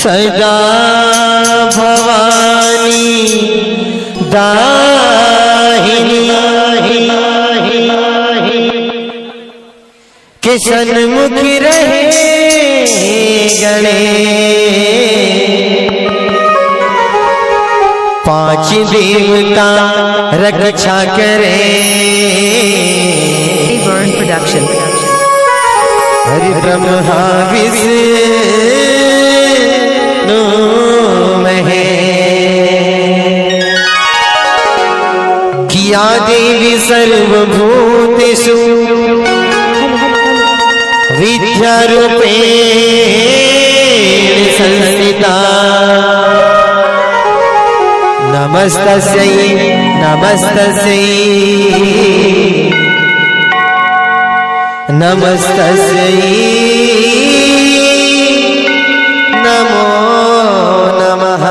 सदा भवानी दाहिनी के सन्मुख रहे गणेश, पांच देवता रक्षा करे। प्रोडक्शन हरि ब्रह्मा विष्णु महेश, किया देवी सर्वभूतेषु विद्यारूपेण संस्थिता। नमस्तस्यै नमस्तस्यै नमस्तस्यै नमो नमः।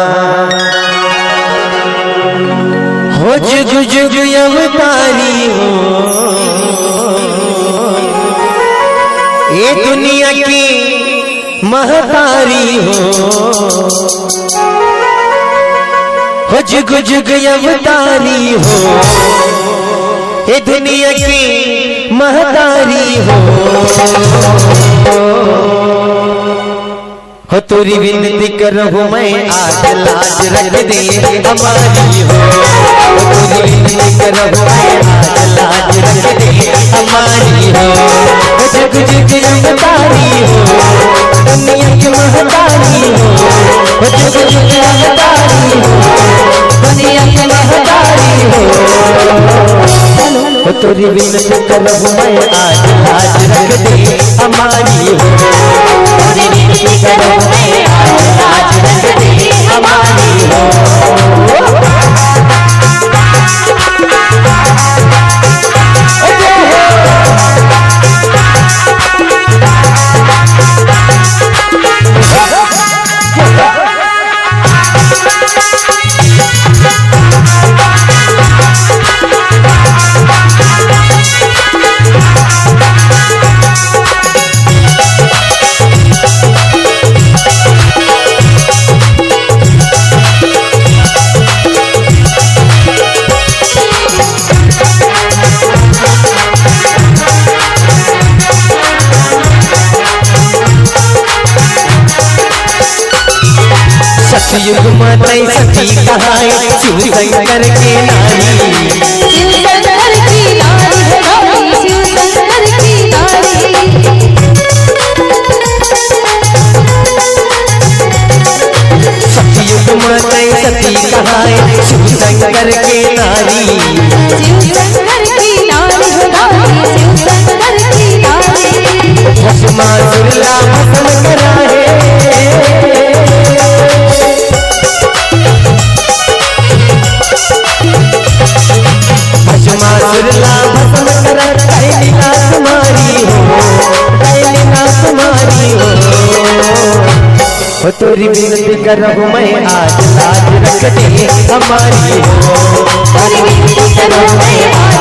हो जुग जुग अवतारी हो, ये दुनिया की महतारी हो जुग जुग अवतारी हो, ये दुनिया की महतारी हो तोरी विनती करहूँ मैं आज लाज रख दे हमारी हो। तोरी विनती करहूँ मैं आज लाज रख दे हमारी हो। जुग जुग अवतारी हो, दुनिया की महतारी हो। जुग जुग अवतारी हो, दुनिया की महतारी हो। तोरी विनती करहूँ मैं आज लाज रख दे हमारी हो। तोरी विनती करहूँ मैं आज लाज रख दे हमारी हो। युग माताई सती कहाए शिव शंकर के नारी। शिव शंकर की नारी है गौरी, शिव शंकर की नारी। सतयुग माताई सती कहाए शिव शंकर के नारी। शिव शंकर की नारी है गौरी, शिव शंकर की नारी। भस्मासुर ला भस्म कराए, भस्मासुरला भस्म कर कैलिना तुम्हारी हो, कैलिना तुम्हारी हो तोरी विनती करहूँ मैं आज लाज रख दे हमारी हो। तोरी विनती करहूँ मैं आज